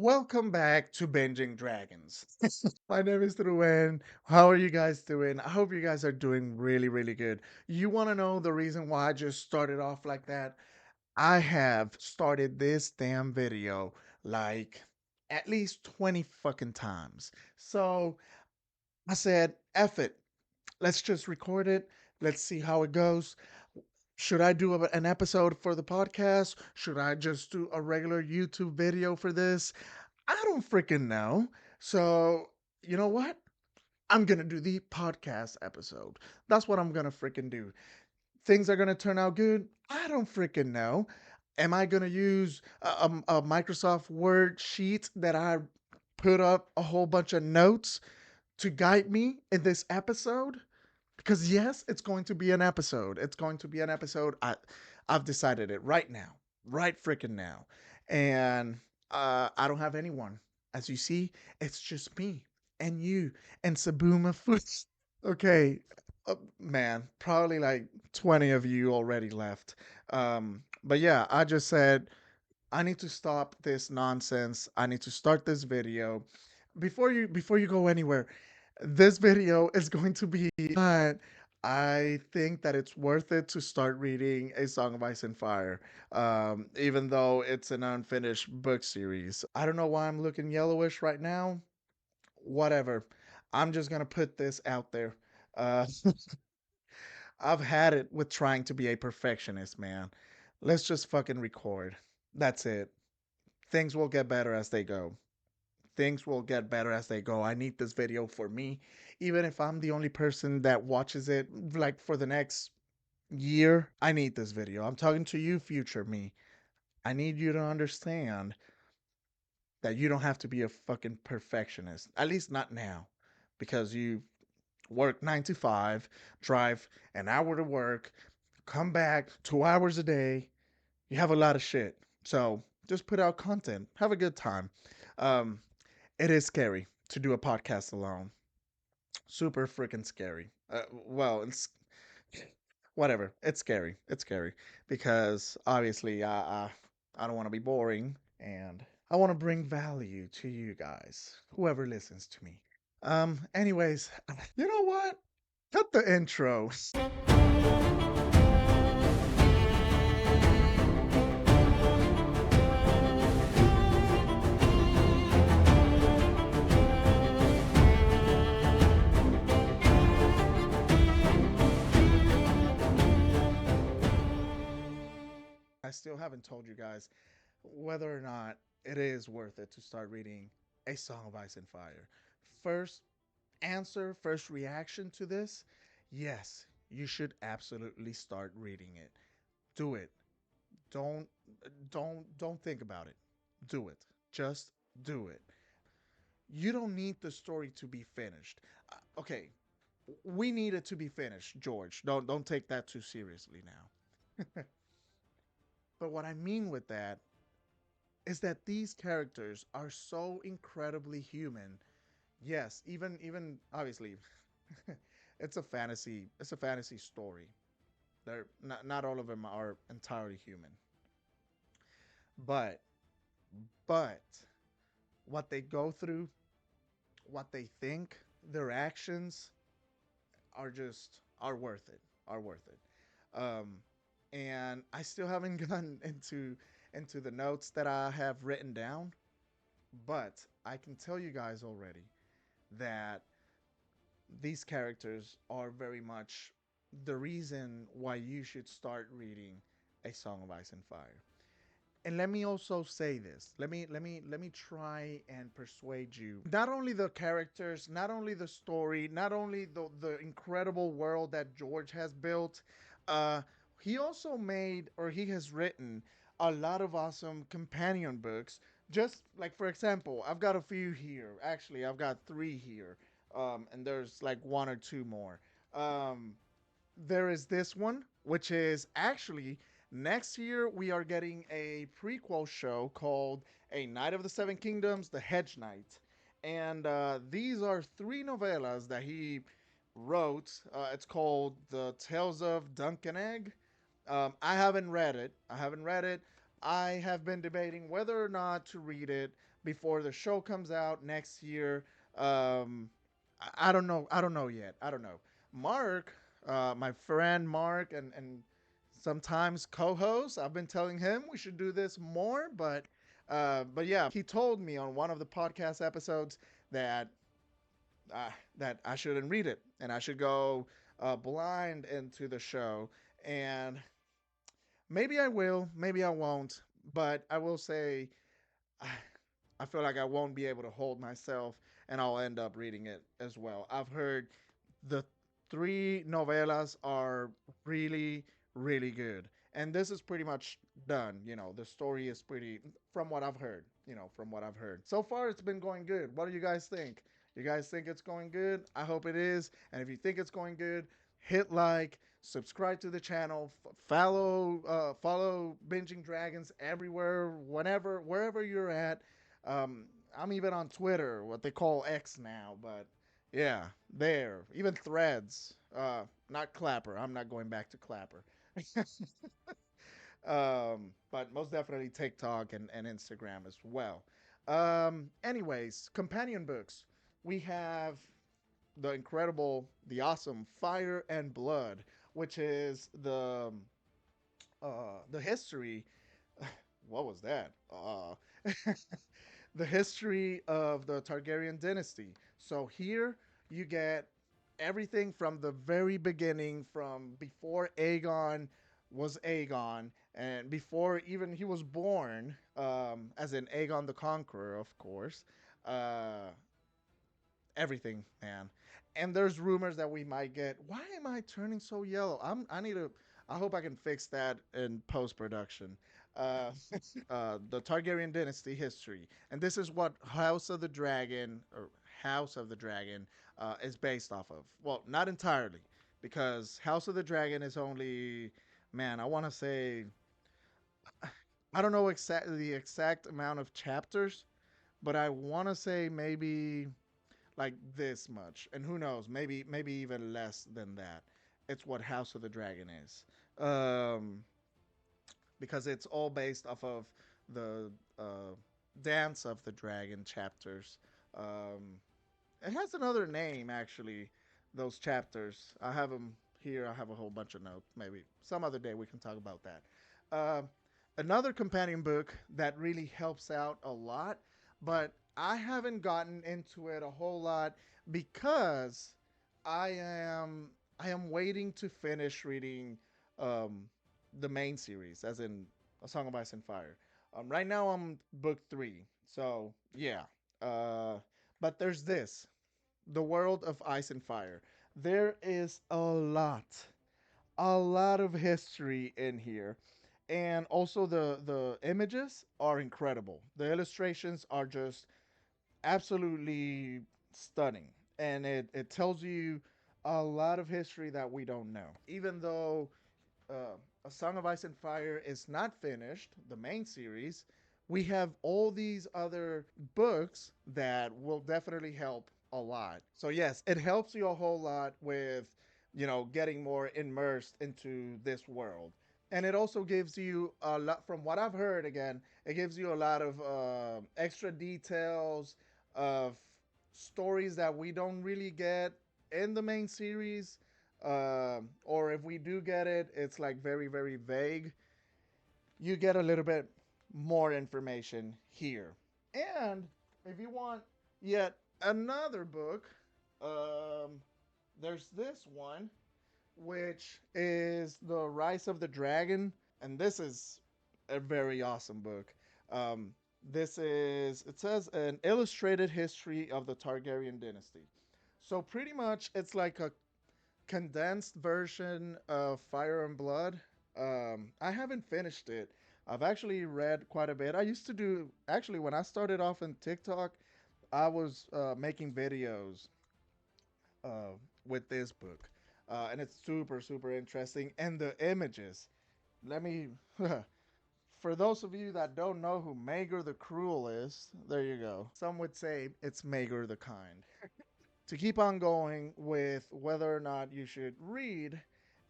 Welcome back to Binging Dragons. My name is Ruben. How are you guys doing? I hope you guys are doing really, really good. You want to know the reason why I just started off like that? I have started this damn video like at least 20 fucking times. So I said, F it. Let's just record it. Let's see how it goes. Should I do an episode for the podcast? Should I just do a regular YouTube video for this? I don't freaking know. So, you know what? I'm going to do the podcast episode. That's what I'm going to freaking do. Things are going to turn out good. I don't freaking know. Am I going to use a Microsoft Word sheet that I put up a whole bunch of notes to guide me in this episode? Because yes, it's going to be an episode. It's going to be an episode. I've decided it right now, right freaking now, and I don't have anyone. As you see, it's just me and you and Sabuma Foot. Okay, man, probably like 20 of you already left. But yeah, I just said I need to stop this nonsense. I need to start this video. Before you go anywhere, this video is going to be I think that it's worth it to start reading A Song of Ice and Fire, even though it's an unfinished book series. I don't know why I'm looking yellowish right now. Whatever. I'm just gonna put this out there. Uh, I've had it with trying to be a perfectionist, man. Let's just fucking record. That's it. Things will get better as they go. Things will get better as they go. I need this video for me, even if I'm the only person that watches it like for the next year. I need this video. I'm talking to you, future me. I need you to understand that you don't have to be a fucking perfectionist, at least not now, because you work 9 to 5, drive an hour to work, come back 2 hours a day. You have a lot of shit. So just put out content, have a good time. Um, it is scary to do a podcast alone. Super freaking scary. Well, it's whatever. It's scary. It's scary because obviously I don't want to be boring and I want to bring value to you guys, whoever listens to me. Anyways, you know what? Cut the intro. I still haven't told you guys whether or not it is worth it to start reading A Song of Ice and Fire. First answer, first reaction to this, yes, you should absolutely start reading it. Do it. Don't don't think about it. Do it. Just do it. You don't need the story to be finished. Okay, we need it to be finished, George. Don't take that too seriously now. But what I mean with that is that these characters are so incredibly human. Yes, even obviously it's a fantasy story. They're not all of them are entirely human. But but what they go through, what they think, their actions are worth it. Are worth it. And I still haven't gotten into the notes that I have written down, but I can tell you guys already that these characters are very much the reason why you should start reading A Song of Ice and Fire. And let me also say this. Let me try and persuade you. Not only the characters, not only the story, not only the incredible world that George has built, uh he also made or he has written a lot of awesome companion books. Just like for example, I've got a few here. Actually, I've got 3 here. And there's like 1 or 2 more. Um there is this one, which is actually next year we are getting a prequel show called A Knight of the Seven Kingdoms, The Hedge Knight. And these are 3 novellas that he wrote. It's called The Tales of Dunk and Egg. I haven't read it. I have been debating whether or not to read it. before the show comes out next year. Um, I don't know. I don't know yet. I don't know. Mark, my friend Mark, and sometimes co-host. I've been telling him we should do this more, but yeah, he told me on one of the podcast episodes that that I shouldn't read it and I should go blind into the show. And maybe I will, maybe I won't, but I will say I feel like I won't be able to hold myself and I'll end up reading it as well. I've heard the three novelas are really, really good. And this is pretty much done. You know, the story is pretty, from what I've heard, from what I've heard. So far, it's been going good. What do you guys think? You guys think it's going good? I hope it is. And if you think it's going good, hit like, subscribe to the channel, follow Binging Dragons everywhere, whenever, wherever you're at. I'm even on Twitter, what they call X now, but yeah, there. Even Threads. Not Clapper. I'm not going back to Clapper. But most definitely TikTok and Instagram as well. Anyways, companion books. We have the incredible, the awesome Fire and Blood, which is the history. What was that? The history of the Targaryen dynasty. So here you get everything from the very beginning, from before Aegon was Aegon, and before even he was born, as in Aegon the Conqueror, of course. Uh, Everything, man. And there's rumors that we might get. Why am I turning so yellow? I need to. I hope I can fix that in post production. Uh, the Targaryen dynasty history, and this is what House of the Dragon or House of the Dragon is based off of. Well, not entirely, because House of the Dragon is only, man, I want to say, I don't know the exact amount of chapters, but I want to say maybe like this much, and who knows, maybe even less than that. It's what House of the Dragon is, um, because it's all based off of the Dance of the Dragon chapters. Um, it has another name actually. Those chapters, I have them here. I have a whole bunch of notes. Maybe some other day we can talk about that. Um, Another companion book that really helps out a lot, but I haven't gotten into it a whole lot because I am I am waiting to finish reading um, the main series, as in A Song of Ice and Fire. Right now I'm book three, so yeah. Uh, but there's this, the world of Ice and Fire. There is a lot of history in here, and also the images are incredible. The illustrations are just absolutely stunning, and it tells you a lot of history that we don't know. Even though A Song of Ice and Fire is not finished, the main series, we have all these other books that will definitely help a lot. So yes, it helps you a whole lot with, getting more immersed into this world. And it also gives you a lot, from what I've heard, again, it gives you a lot of extra details of stories that we don't really get in the main series, or if we do get it, it's like very, very vague. You get a little bit more information here. And if you want yet another book, um, there's this one, which is The Rise of the Dragon. And this is a very awesome book. Um, it says, an illustrated history of the Targaryen dynasty. So pretty much it's like a condensed version of Fire and Blood. I haven't finished it. I've actually read quite a bit. I used to do, actually, when I started off in TikTok, I was making videos uh, with this book. And it's super, super interesting. And the images, let me, for those of you that don't know who Maegor the Cruel is, there you go. Some would say it's Maegor the Kind. To keep on going with whether or not you should read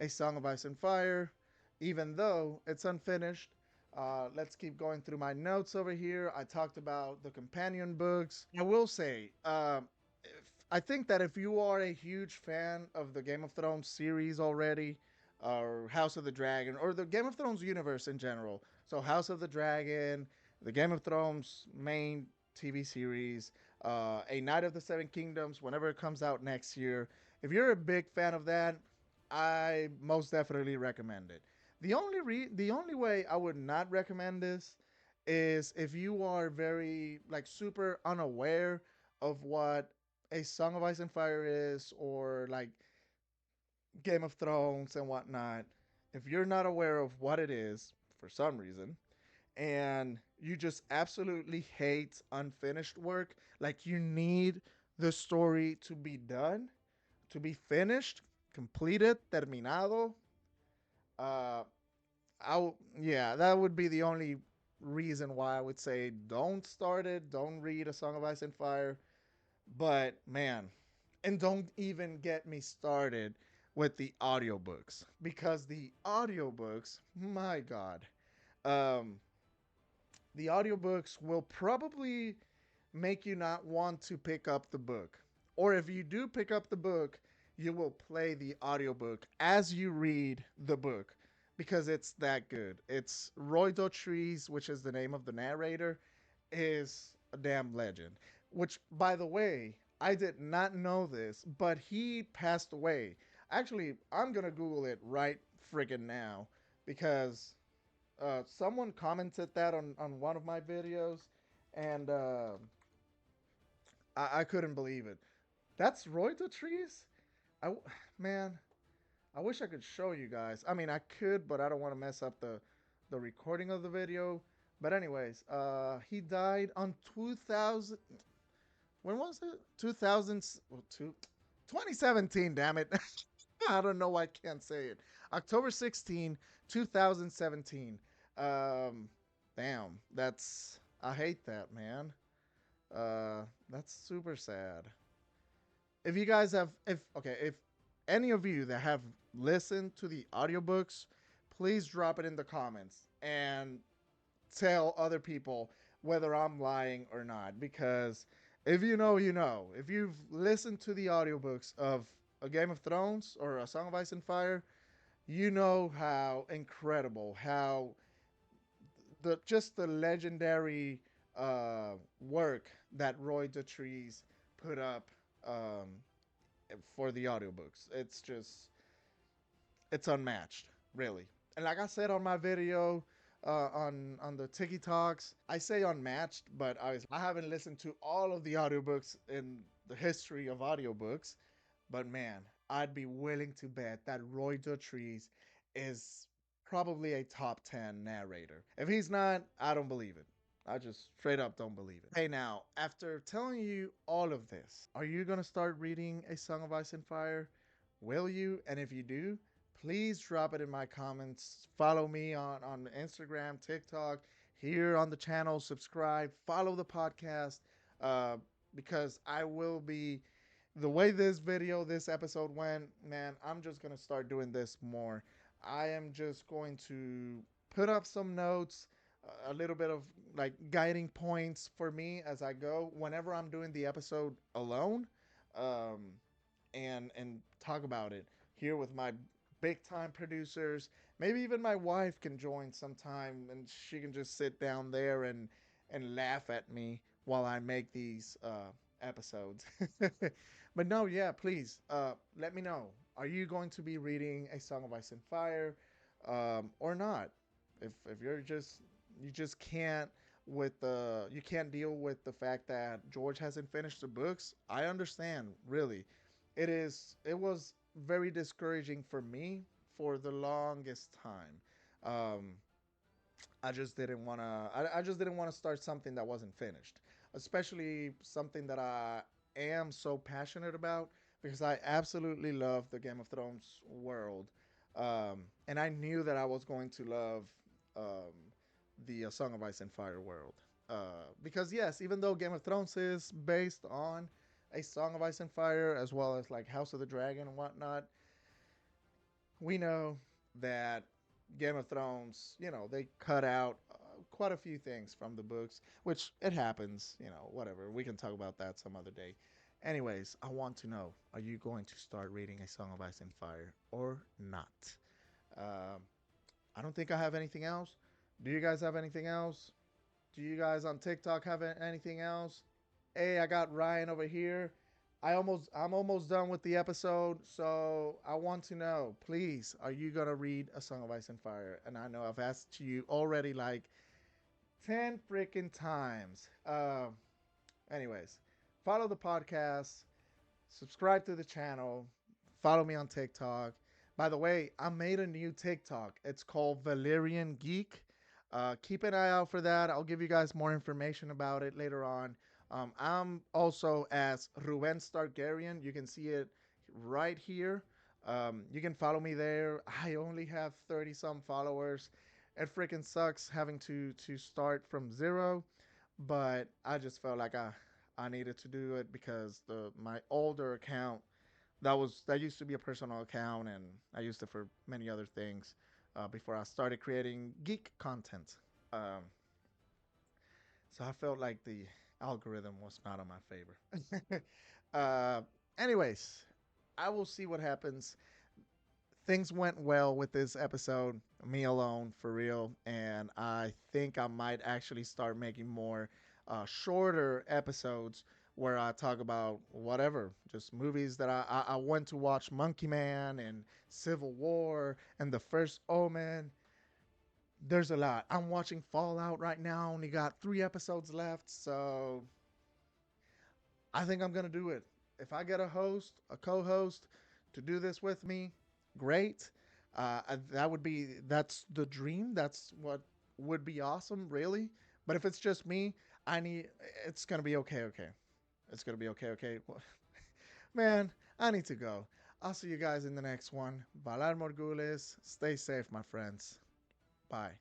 A Song of Ice and Fire, even though it's unfinished. Let's keep going through my notes over here. I talked about the companion books. I will say, I think that if you are a huge fan of the Game of Thrones series already, or House of the Dragon, or the Game of Thrones universe in general, so House of the Dragon, the Game of Thrones main TV series, A Knight of the Seven Kingdoms, whenever it comes out next year, if you're a big fan of that, I most definitely recommend it. The only way I would not recommend this is if you are very like super unaware of what a Song of Ice and Fire is, or like Game of Thrones and whatnot. If you're not aware of what it is for some reason, and you just absolutely hate unfinished work, like you need the story to be done, to be finished, completed, terminado, uh, yeah, that would be the only reason why I would say don't start it, don't read A Song of Ice and Fire. But man, and don't even get me started with the audiobooks, because the audiobooks, my god, um, the audiobooks will probably make you not want to pick up the book. Or if you do pick up the book, you will play the audiobook as you read the book, because it's that good. It's Roy Dotrice, which is the name of the narrator, is a damn legend. Which, by the way, I did not know this, but he passed away. Actually, I'm gonna Google it right friggin' now, because someone commented that on one of my videos, and I couldn't believe it. That's Roy Dotrice? I man, I wish I could show you guys. I mean, I could, but I don't want to mess up the recording of the video. But anyways, he died on 2000. When was it? 2000. Well, 2017. Damn it! I don't know why I can't say it. October 16, 2017. Um, damn. That's, I hate that, man. That's super sad. If you guys have, if okay, if any of you that have listened to the audiobooks, please drop it in the comments and tell other people whether I'm lying or not. Because if you know, you know. If you've listened to the audiobooks of A Game of Thrones or A Song of Ice and Fire, you know how incredible, how the just the legendary work that Roy Dotrice put up um, for the audiobooks. It's just, it's unmatched, really. And like I said on my video on the Tiki Talks, I say unmatched, but I haven't listened to all of the audiobooks in the history of audiobooks. But man, I'd be willing to bet that Roy Dotrice is probably a top 10 narrator. If he's not, I don't believe it. I just straight up don't believe it. Hey, now, after telling you all of this, are you going to start reading A Song of Ice and Fire? Will you? And if you do, please drop it in my comments. Follow me on Instagram, TikTok, here on the channel, subscribe, follow the podcast, uh, because I will be, the way this episode went, man, I'm just going to start doing this more. I am just going to put up some notes, a little bit of like guiding points for me as I go whenever I'm doing the episode alone. Um, and talk about it here with my big time producers. Maybe even my wife can join sometime, and she can just sit down there and laugh at me while I make these episodes. But no, yeah, please let me know. Are you going to be reading A Song of Ice and Fire or not? If you're just, you just can't with the, you can't deal with the fact that George hasn't finished the books, I understand, really. It was very discouraging for me for the longest time. Um, I just didn't want to. I just didn't want to start something that wasn't finished, especially something that I am so passionate about, because I absolutely love the Game of Thrones world, and I knew that I was going to love um, the Song of Ice and Fire world. Because yes, even though Game of Thrones is based on a Song of Ice and Fire, as well as like House of the Dragon and whatnot, we know that Game of Thrones, they cut out quite a few things from the books, which it happens, whatever. We can talk about that some other day. Anyways, I want to know, are you going to start reading A Song of Ice and Fire or not? Um, I don't think I have anything else. Do you guys have anything else? Do you guys on TikTok have anything else? Hey, I got Ryan over here. I'm almost done with the episode, so I want to know, please, are you gonna read A Song of Ice and Fire? And I know I've asked you already like 10 freaking times. Anyways, follow the podcast, subscribe to the channel, follow me on TikTok. By the way, I made a new TikTok. It's called Valerian Geek. Keep an eye out for that. I'll give you guys more information about it later on. I'm also as Ruben Stargarian. You can see it right here. You can follow me there. I only have 30 some followers. It freaking sucks having to start from zero, but I just felt like I needed to do it because the my older account that used to be a personal account, and I used it for many other things before I started creating geek content. Um, so I felt like the algorithm was not on my favor. uh, anyways, I will see what happens. Things went well with this episode, me alone for real, and I think I might actually start making more shorter episodes where I talk about whatever, just movies that I went to watch, Monkey Man and Civil War and The First Omen. There's a lot. I'm watching Fallout right now. Only got 3 episodes left, so I think I'm gonna do it. If I get a co-host to do this with me, great. That's the dream. That's what would be awesome, really. But if it's just me, I need. It's gonna be okay. Okay, it's gonna be okay. Okay, man, I need to go. I'll see you guys in the next one. Valar Morgulis. Stay safe, my friends. Bye.